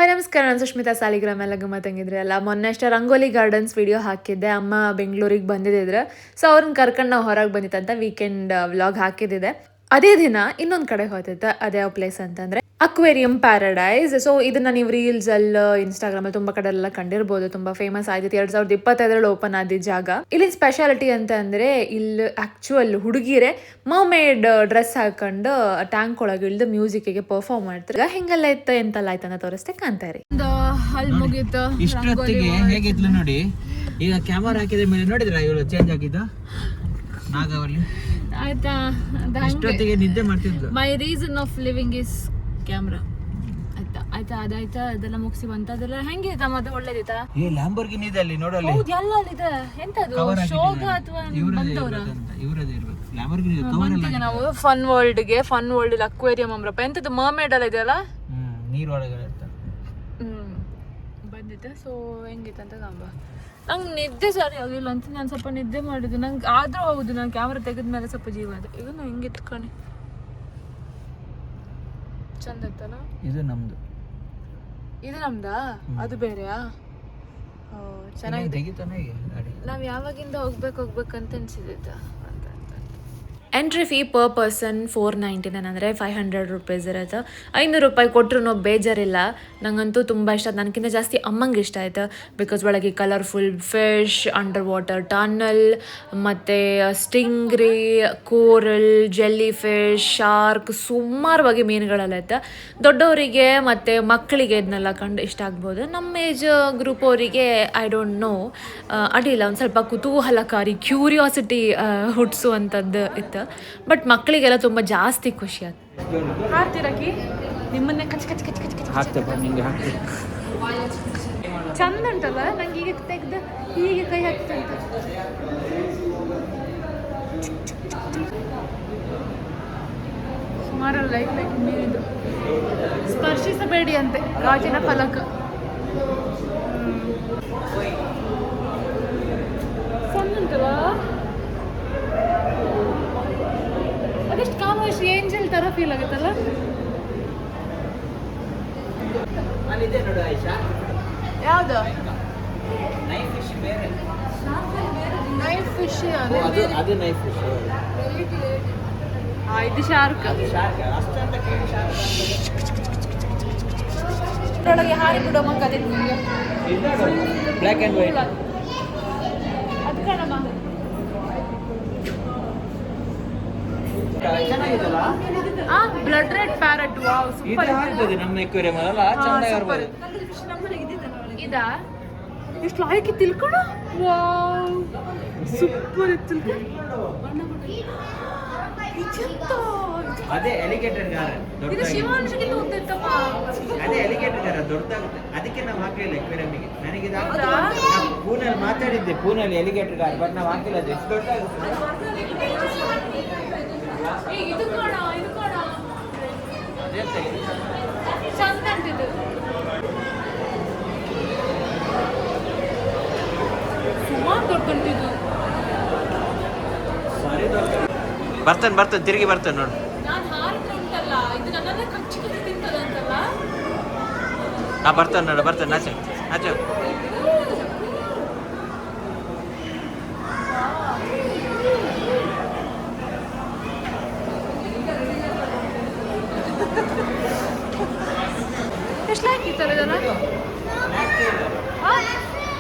Hi ನಮಸ್ಕಾರ, ನಾನು ಸುಷ್ಮಿತಾ ಸಾಲಿಗ್ರಾಮ್. ಎಲ್ಲ ಗಮ್ಮತ್ತಂಗಿದ್ರೆ ಅಲ್ಲ. ಮೊನ್ನೆ ಅಷ್ಟೇ ರಂಗೋಲಿ ಗಾರ್ಡನ್ಸ್ ವಿಡಿಯೋ ಹಾಕಿದ್ದೆ. ಅಮ್ಮ ಬೆಂಗಳೂರಿಗೆ ಬಂದಿದ್ದಿದ್ರೆ, ಸೊ ಅವ್ರನ್ನ ಕರ್ಕೊಂಡು ನಾವು ಹೊರಗೆ ಬಂದಿತ್ತಂತ ವೀಕೆಂಡ್ ವ್ಲಾಗ್ ಹಾಕಿದ್ದಿದೆ. ಅದೇ ದಿನ ಇನ್ನೊಂದು ಕಡೆ ಹೋಗ್ತಿದ್ದೆ. ಅದೇ ಯಾವ ಪ್ಲೇಸ್ ಅಂತಂದರೆ ಅಕ್ವೇರಿಯಂ ಪ್ಯಾರಡೈಸ್. ಸೊ ಇದನ್ನು ನೀವು ರೀಲ್ಸಲ್ಲಿ, ಇನ್ಸ್ಟಾಗ್ರಾಮಲ್ಲಿ ತುಂಬ ಕಡೆ ಎಲ್ಲ ಕಂಡಿರ್ಬೋದು. ತುಂಬ ಫೇಮಸ್ ಆಗಿತ್ತು. 2025 ಓಪನ್ ಆದ ಜಾಗ. ಇಲ್ಲಿ ಸ್ಪೆಷಾಲಿಟಿ ಅಂತ ಅಂದರೆ, ಇಲ್ಲಿ ಆ್ಯಕ್ಚುಯಲ್ ಹುಡುಗಿರೆ ಮರ್ಮೇಡ್ ಡ್ರೆಸ್ ಹಾಕೊಂಡು ಟ್ಯಾಂಕ್ ಒಳಗೆ ಇಳಿದು ಮ್ಯೂಸಿಕ್ಗೆ ಪರ್ಫಾರ್ಮ್ ಮಾಡ್ತಾರೆ. ಹಿಂಗೆಲ್ಲ ಇತ್ತು, ಎಂತೆಲ್ಲ ಆಯ್ತಂತ ತೋರಿಸ್ತೆ ಕಾಣ್ತಾರೆ. ಇಷ್ಟೊತ್ತಿಗೆ ಹೇಗಿದ್ಲು ನೋಡಿ. ಈಗ ಕ್ಯಾಮರಾ ಹಾಕಿದ ಮೇಲೆ ನೋಡಿದ್ರ ಇವಳು ಚೇಂಜ್ ಆಗಿದ್ದು ನಾಗವಲ್ಲಿ ಆಯ್ತಾ. ಇಷ್ಟೊತ್ತಿಗೆ ನಿದ್ದೆ ಮಾಡ್ತಿದ್ಲು. My reason of living is camera. ಆಯ್ತಾ ಆಯ್ತಾ ಅದಾಯ್ತಾ. ಅದೆಲ್ಲ ಮುಗಿಸಿ ಬಂತ. ಅದೆಲ್ಲ ಹೆಂಗಿತ್ತ ಮತ್ತೆ ಒಳ್ಳೇದಿತ್ತಾ? ಈ ಲ್ಯಾಂಬೋರ್ಗಿನಿ ಇದೆ ಅಲ್ಲಿ ನೋಡಲ್ಲಿ. ಹೌದು, ಎಲ್ಲ ಇದೆ. ಎಂತದು ಶೋಗ ಅಥವಾ ಬಂದವರ? ಇವರದೇ ಇರಬೇಕು. ಲ್ಯಾಂಬೋರ್ಗಿನಿ ಕವರ್ ಎಲ್ಲ. ನಾವು ಫನ್ ವರ್ಲ್ಡ್ ಅಕ್ವೇರಿಯಂ ಅಮ್ರಪ್ಪ. ಎಂತದು ಮರ್ಮೇಡ್ ಎಲ್ಲ ಇದೆಯಲ್ಲ, ನೀರು ಒಳಗಡೆ ಇರ್ತಾರೆ. ಬಂದಿದ್ದೆ. ಸೊ ಹೆಂಗಿತ್ತಂತ ಕಂಬ. ನಂಗೆ ನಿದ್ದೆ ಸರಿ ಆಗಿಲ್ಲ ಅಂತ ನಾನು ಸ್ವಲ್ಪ ನಿದ್ದೆ ಮಾಡಿದ್ದು. ನಂಗೆ ಆದ್ರೂ ಹೌದು, ನಾನು ಕ್ಯಾಮ್ರಾ ತೆಗೆದ್ಮೇಲೆ ಸ್ವಲ್ಪ ಜೀವ ಅದು. ಈಗ ಹೆಂಗಿತ್ತು ಕಣೆ, ಚಂದ ಇತ್ತಲ್ಲ. ಇದು ನಮ್ದು. ಇದು ನಮ್ದಾ? ಅದು ಬೇರೆಯಾ? ಚೆನ್ನಾಗಿದೆ. ನಾವು ಯಾವಾಗಿಂದ ಹೋಗ್ಬೇಕಂತ ಅನ್ಸಿದ್ದ. ಎಂಟ್ರಿ ಫೀ ಪರ್ ಪರ್ಸನ್ 499, ಅಂದರೆ 500 ರೂಪೀಸ್ ಇರುತ್ತೆ. 500 ರೂಪಾಯಿ ಕೊಟ್ಟರು ಬೇಜಾರಿಲ್ಲ. ನನಗಂತೂ ತುಂಬ ಇಷ್ಟ. ನನಗಿಂತ ಜಾಸ್ತಿ ಅಮ್ಮಂಗೆ ಇಷ್ಟ ಆಯ್ತು. ಬಿಕಾಸ್ ಒಳಗೆ colourful fish, under water tunnel, ಮತ್ತು ಸ್ಟಿಂಗ್ರಿ, ಕೋರಲ್, ಜೆಲ್ಲಿ ಫಿಶ್, ಶಾರ್ಕ್, ಸುಮಾರು ಬಗೆ ಮೀನುಗಳೆಲ್ಲ ಇತ್ತು. ದೊಡ್ಡವರಿಗೆ ಮತ್ತು ಮಕ್ಕಳಿಗೆ ಇದನ್ನೆಲ್ಲ ಕಂಡು ಇಷ್ಟ ಆಗ್ಬೋದು. ನಮ್ಮ ಏಜ್ ಗ್ರೂಪ್ ಅವರಿಗೆ ಐ ಡೋಂಟ್ ನೋ, ಅಡ್ಡಿಲ್ಲ. ಒಂದು ಸ್ವಲ್ಪ ಕುತೂಹಲಕಾರಿ, ಕ್ಯೂರಿಯಾಸಿಟಿ ಹುಟ್ಟಿಸುವಂಥದ್ದು ಇತ್ತು. ಬಟ್ ಮಕ್ಕಳಿಗೆಲ್ಲ ತುಂಬ ಜಾಸ್ತಿ ಖುಷಿ ಆಯ್ತು. ಹಾರ್ತಿರಕಿ ನಿಮ್ಮನ್ನೇ ಕಚ್ ಕಚ್ ಕಚ್ ಕಚ್ ಕಚ್ ಹಾಕ್ತೇವೆ ನಿಂಗೆ ಹಾಕ್ತೇವೆ. ಚಂದ ಉಂಟಲ್ಲ. ನಂಗೆ ಈಗ ತೆಗ್ದು ಹೀಗೆ ಕೈ ಹಾಕ್ತಂತ. ಸುಮಾರು ಲೈಕ್ ನೀರಿದು ಸ್ಪರ್ಶಿಸಬೇಡಿ ಅಂತೆ ಗಾಜಿನ ಫಲಕ. ಚಂದ ಉಂಟಲ್ಲ. ಅದೆಷ್ಟು ಕಾಮರ್ಸ್ ಏಂಜಲ್ ಥರ ಫೀಲ್ ಆಗುತ್ತಲ್ಲ. ಅಲ್ಲಿದೆ ನೋಡು ಆಯಿಷಾ. ಯಾವುದು? ನೈಫ್ ಫಿಶ್ ಬೇರೆ. ನೈಫ್ ಫಿಶ್ ಅದು ನೈಫ್ ಫಿಶ್. ಇದು ಶಾರ್ಕ್. ಅದು ಶಾರ್ಕ್. ಅಷ್ಟಂತ ಕೇಳಿ ಶಾರ್ಕ್ ಅದರೊಳಗೆ ಹಾರಿ ಬಿಡೋ ಮಂಗ. ಅದೇ ಬ್ಲ್ಯಾಕ್ ಆ್ಯಂಡ್ ವೈಟ್. ಅದು ಕಣಮ್ಮ. ಚೆನ್ನಾಗಿದೆಲ್ಲ. Blood red parrot. Wow, super. ಇದು ನಮ್ಮ ಎಕ್ವೇರಿಯಂ ಅಲ್ಲ, ಚಂದ ಇರಬಹುದು. ಇದಾ ಎಷ್ಟು ಲಾಯಕ್ ಇತ್ತು ತಿಳ್ಕೊಡು. ವಾವ್, ಸೂಪರ್ ಇತ್ತು. ಅದೇ ಎಲಿಗೇಟರ್ ಗಾರ ಇದು ಶಿವಾಂಶಕ್ಕೆ ತೋರ್ತೈತಪ್ಪ. ಅದೇ ಎಲಿಗೇಟರ್ ಗಾರ ದೊಡ್ಡದಾಗುತ್ತೆ. ಅದಕ್ಕೆ ನಾವು ಹಾಕಲಿಲ್ಲ ಎಕ್ವೇರಿಯಂಗೆ. ನನಗೆ ಪೂನಲ್ಲಿ ಮಾತಾಡಿದ್ದೆ, ಪೂನಲ್ಲಿ ಎಲಿಗೇಟರ್ ಗಾರ, ಬಟ್ ನಾವು ಹಾಕಿಲ್ಲ. ಅದು ಎಷ್ಟು ದೊಡ್ಡದಾಗುತ್ತೆ. ಇದು ಕೊಡ ಚಂದ ಅಂತಿದ್ದು. ಸುಮಾರು ದೊಡ್ಡಂತಿದ್ದು. ಬರ್ತಾನೆ ತಿರುಗಿ ಬರ್ತಾನೆ ನೋಡು. ನಾನು ಹಾರಿದ್ರೆ ಉಂಟಲ್ಲ, ಇದು ನನ್ನನ್ನೇ ಕಚ್ಚಿ ತಿಂತದಂತಲ್ಲ. ಬರ್ತಾನೆ ನೋಡು, ಬರ್ತಾನೆ. ಆಚೆ ಎಷ್ಟು ಹಾಕಿರ್ತಾರೆ ಇದನ್ನ?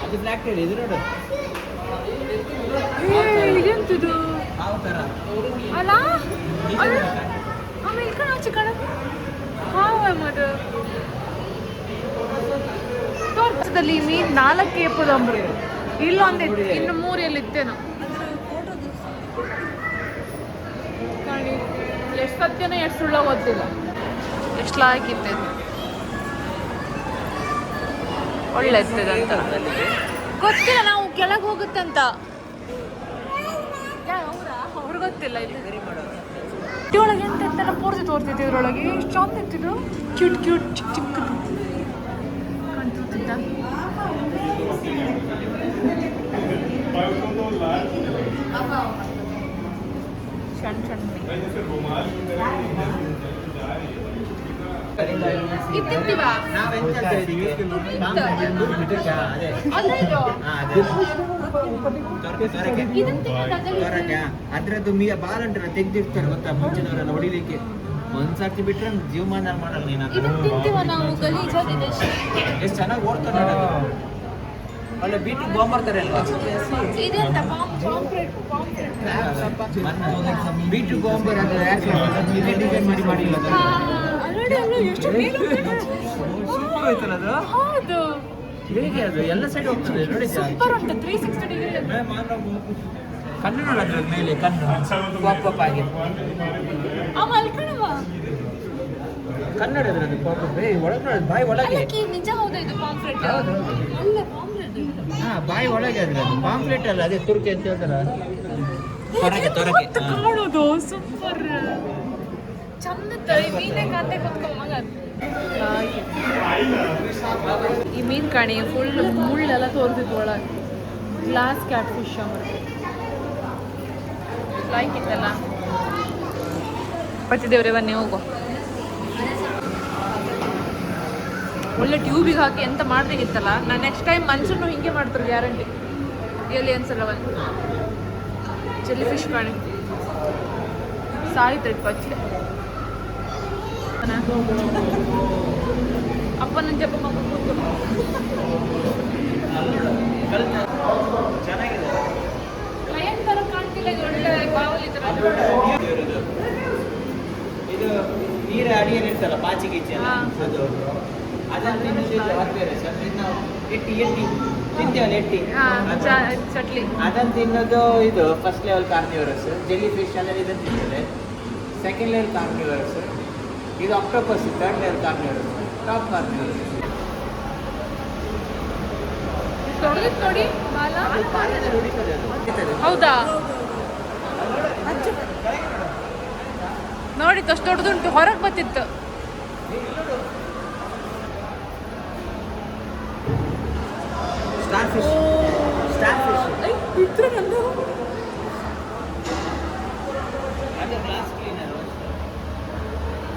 ಅದು ಬ್ಲ್ಯಾಕ್ ಟೇಲ್. ಇದು ನೋಡು, ಇದೆಂತದು ಯಾವ ಥರ ಅಲ್ಲ. ಆಮೇಲೆ ಕಣ ಆಚೆ ಕಣ ಹಾವದು ತೋರ್ಪದಲ್ಲಿ ಮೀನು 4 ಎಪ್ಪದಂಬ್ರು. ಇಲ್ಲೊಂದಿತ್ತು, ಇನ್ನು 3 ಎಲ್ಲಿತ್ತೇನೋ. ಎಷ್ಟು ಸತ್ಯನೋ ಎಷ್ಟು ಸುಳ್ಳ ಗೊತ್ತಿಲ್ಲ. ಎಷ್ಟು ಲಾಯ್ಕಿತ್ತೆ. ಒಳ್ಳೆ ಇರ್ತದಂತ ಗೊತ್ತಿಲ್ಲ. ನಾವು ಕೆಳಗೆ ಹೋಗುತ್ತಂತ ಅವ್ರಿಗೆ ಗೊತ್ತಿಲ್ಲ. ಇಲ್ಲಿ ಒಳಗೆ ಎಂತ ಇತ್ತಲ್ಲ ಪೂರ್ತಿ ತೋರ್ತಿದ್ದೆ. ಇದ್ರೊಳಗೆ ಎಷ್ಟು ಚಂದ ಇತ್ತಿದ್ದು. ಕ್ಯೂಟ್ ಚಿಕ್ಕ ಚಿಕ್ಕದು ಕಾಣ್ತಿರ್ತಿದ್ದ. ಸಣ್ಣ ಇತ್ತಿಂತೀವಾ ನಾವೆಂತ ಹೇಳ್ತೀವಿ ಅದೇ ಅಲ್ಲ ಇದು ಅದ್ರದ್ದು ಬಾಲ್ ಉಂಟಲ್ಲ ತೆಗ್ದಿರ್ತಾರೆ ಗೊತ್ತಾ ಮುಂಚಿನವರೆಲ್ಲ ಹೊಡಿಲಿಕ್ಕೆ ಒಂದ್ಸರ್ತಿ ಬಿಟ್ರೆ ಜೀವಮಾನ ಮಾಡಲ್ಲ ನೀನು ಇದನ್ನ ತಿಂತೀವ ನಾವು ಗಲೀಜಾಗಿದೆ ಎಷ್ಟು ಚೆನ್ನಾಗಿ ಓಡ್ತಾರೆ ಅಲ್ಲ ಬೀಟಿಗೆ ಬಾಂಬ್ ಮಾಡ್ತಾರೆ ಅಲ್ವಾ ಇದೆಂತ ಬೀಟಿಗೆ ಬಾಂಬ್ ಡಿಸೈನ್ ಮಾಡಿಲ್ಲ ಎಷ್ಟು ಸೂಪರ್ ಆಯ್ತಲ್ಲ ಅದು ಹೌದು ಹೇಗೆ ಅದು ಎಲ್ಲ ಸೈಡ್ ಹೋಗ್ತದೆ ನೋಡಿ ಸೂಪರ್ ಉಂಟು 360 ಡಿಗ್ರಿ ಕಣ್ಣು ನೋಡೋದ್ರ ಮೇಲೆ ಕಣ್ಣು ಪಾಪ್ ಆಗಿ ಮಲ್ಕಣವ ಕನ್ನಡ ಅದ್ರದ್ದು ಪಾಪ್ ಒಳಗೆ ನೋಡೋದು ಬಾಯಿ ಒಳಗೆ ನಿಜ ಹೌದಾ ಇದು ಪಾಂಫ್ಲೆಟ್ ಹೌದು ಅಲ್ಲ ಪಾಂಫ್ಲೆಟ್ ಹಾ ಬಾಯಿ ಒಳಗೆ ಅದ್ರದ್ದು ಪಾಂಪ್ಲೆಟ್ ಅಲ್ಲ ಅದೇ ತುರ್ಕೆ ಅಂತ ಹೇಳ್ತಾರ ತೊರಕೆ ಕಾಣೋದು ಸೂಪರ್ ಚಂದ ಈ ಮೀನೇ ಕಾತೆ ಕುತ್ಕೊಂಡ್ ಮಗ ಈ ಮೀನ್ ಕಾಣಿ ಫುಲ್ ಮುಳ್ಳೆಲ್ಲ ತೋರ್ದಿತ್ತು ಒಳಗೆ ಗ್ಲಾಸ್ ಕ್ಯಾಟ್ ಫಿಶ್ ಲೈಕ್ ಇತ್ತಲ್ಲ ಪತಿದೇವ್ರೆ ಬನ್ನಿ ಹೋಗು ಒಳ್ಳೆ ಟ್ಯೂಬಿಗೆ ಹಾಕಿ ಎಂತ ಮಾಡ್ಬೇಕಿತ್ತಲ್ಲ ನಾನು ನೆಕ್ಸ್ಟ್ ಟೈಮ್ ಮನ್ಸನ್ನು ಹಿಂಗೆ ಮಾಡ್ತಾರೆ ಗ್ಯಾರಂಟಿ ಎಲ್ಲಿ ಅನ್ಸಲ್ಲ ಒಂದು ಚೆಲ್ಲಿ ಫಿಶ್ ಕಾಣಿ ಸಾಯ್ತು ಪಚ್ಚೆ ಅಪ್ಪನ ಜಪ ಚೆನ್ನಾಗಿದೆ ಲಯನ್ ತರ ಕಾಣ್ತಿಲ್ಲ ಇದು ಒಳ್ಳೆ ಬಾವಲಿ ತರ ಇದು ನೀರ ಅಡಿಯಲ್ಲಿ ಇರ್ತಲ್ಲ ಪಾಚಿ ಗೀಚಿ ಅದು ಅದನ್ನು ತಿನ್ನೋದು ಬೇರೆ ಸರ್ ನಾವು ಎಟ್ಟಿ ತಿಂತೀವಲ್ಲ ಎಟ್ಟಿ ಚಟ್ಲಿ ಅದನ್ನು ತಿನ್ನೋದು ಇದು first level carnivorous jelly fish ಅಂದರೆ ಇದನ್ನು ತಿಂತದೆ ಸೆಕೆಂಡ್ ಲೆವೆಲ್ ಕಾರ್ನಿವರಸ್ ಇದು octopus third level carnivorous top carnivorous ನೋಡಿ ಹೌದಾ ನೋಡಿತ್ತು ಅಷ್ಟು ದೊಡ್ಡದುಂಟು ಹೊರಗೆ ಬರ್ತಿತ್ತು ಸ್ಟಾರ್ ಫಿಶ್ ಇದ್ರೆ ನಂದು ಅದು ಗ್ಲಾಸ್ ಕ್ಲೀನರ್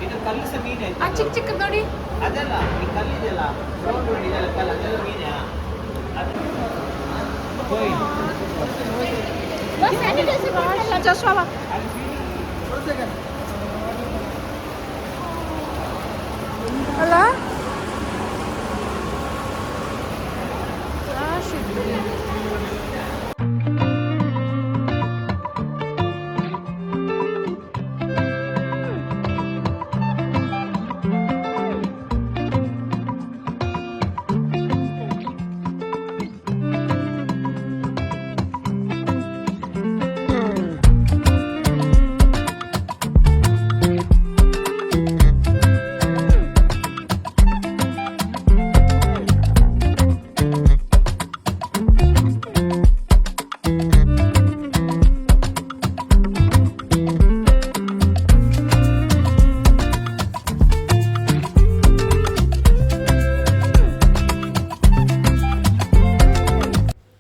ಇದು ಕಲ್ಲು ಸಹ ಮೀನು ಆಯ್ತು ಆ ಚಿಕ್ಕ ಚಿಕ್ಕದು ನೋಡಿ ಅದಲ್ಲ ಈ ಕಲ್ಲಿದೆಯಲ್ಲ ರೌಂಡ್ ಇದೆಲ್ಲ ಕಲ್ಲು ಅದೆಲ್ಲ ಮೀನಾ ಅದು ಹೋಯ್ ಅಲ್ಲ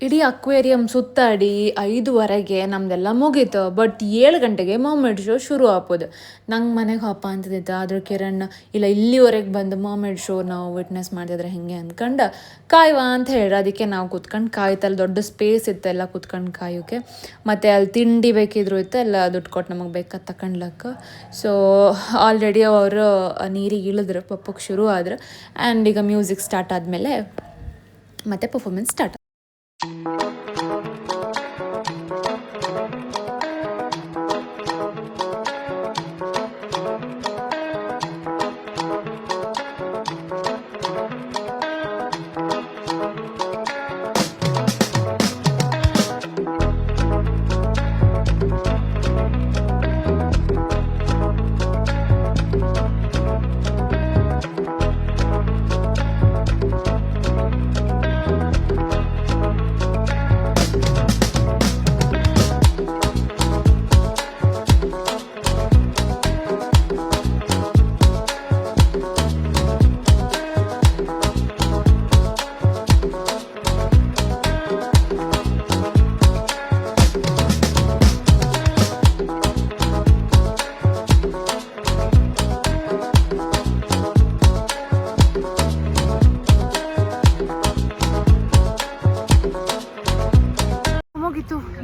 ಇಡೀ ಅಕ್ವೇರಿಯಂ ಸುತ್ತಾಡಿ 5:15 ನಮ್ದೆಲ್ಲ ಮುಗೀತು. ಬಟ್ 7 ಗಂಟೆಗೆ ಮರ್ಮೇಡ್ ಶೋ ಶುರು ಆಗ್ಬೋದು. ನಂಗೆ ಮನೆಗೆ ಹಪ್ಪ ಅಂತಿದ್ದಿತ್ತು. ಆದ್ರೆ ಕಿರಣ್ ಇಲ್ಲ ಇಲ್ಲಿವರೆಗೆ ಬಂದು ಮರ್ಮೇಡ್ ಶೋ ನಾವು ವಿಟ್ನೆಸ್ ಮಾಡಿದ್ರೆ ಹೆಂಗೆ ಅಂದ್ಕೊಂಡು ಕಾಯುವ ಅಂತ ಹೇಳಿದ್ರೆ ಅದಕ್ಕೆ ನಾವು ಕುತ್ಕೊಂಡು ಕಾಯ್ತಲ್ಲಿ ದೊಡ್ಡ ಸ್ಪೇಸ್ ಇತ್ತು ಎಲ್ಲ ಕುತ್ಕೊಂಡು ಕಾಯೋಕ್ಕೆ. ಮತ್ತು ಅಲ್ಲಿ ತಿಂಡಿ ಬೇಕಿದ್ರು ಇತ್ತು ಎಲ್ಲ ದುಡ್ಡು ಕೊಟ್ಟು ನಮಗೆ ಬೇಕಾದ ತಗೊಂಡ್ಲಕ್ಕ. ಸೊ ಆಲ್ರೆಡಿ ಅವರು ನೀರಿಗೆ ಇಳಿದ್ರು, ಪಪ್ಪಕ್ಕೆ ಶುರು ಆದ್ರು. ಆ್ಯಂಡ್ ಈಗ ಮ್ಯೂಸಿಕ್ ಸ್ಟಾರ್ಟ್ ಆದಮೇಲೆ ಮತ್ತೆ ಪರ್ಫಾರ್ಮೆನ್ಸ್ ಸ್ಟಾರ್ಟ್.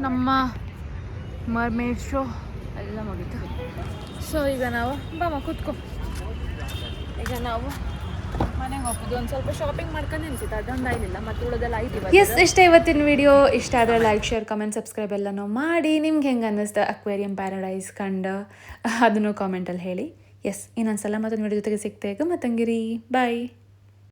ನಮ್ಮ ಮರ್ಮೇಡ್ ಶೋ ಎಲ್ಲ ಮುಗೀತು. ಸೊ ಈಗ ನಾವು ಬಾಮ ಕೂತ್ಕೋ. ಈಗ ನಾವು ಮನೆಗೆ ಹೋಗ್ಬೋದು. ಒಂದು ಸ್ವಲ್ಪ ಶಾಪಿಂಗ್ ಮಾಡ್ಕೊಂಡು ಅನ್ಸುತ್ತೆ, ಅದೊಂದು ಆಗಿಲ್ಲ, ಮತ್ತು ಉಳಿದೆಲ್ಲ ಆಯ್ತು. ಎಸ್, ಇಷ್ಟ ಇವತ್ತಿನ ವಿಡಿಯೋ. ಇಷ್ಟ ಆದರೆ ಲೈಕ್, ಶೇರ್, ಕಮೆಂಟ್, ಸಬ್ಸ್ಕ್ರೈಬ್ ಎಲ್ಲನೂ ಮಾಡಿ. ನಿಮ್ಗೆ ಹೆಂಗೆ ಅನ್ನಿಸ್ತು ಅಕ್ವೇರಿಯಂ ಪ್ಯಾರಡೈಸ್ ಕಂಡು ಅದನ್ನು ಕಾಮೆಂಟಲ್ಲಿ ಹೇಳಿ. ಎಸ್, ಇನ್ನೊಂದ್ಸಲ ಮತ್ತೊಂದು ವಿಡಿಯೋ ಜೊತೆಗೆ ಸಿಗ್ತೇವೆ. ಮತ್ತಂಗಿರಿ ಬಾಯ್.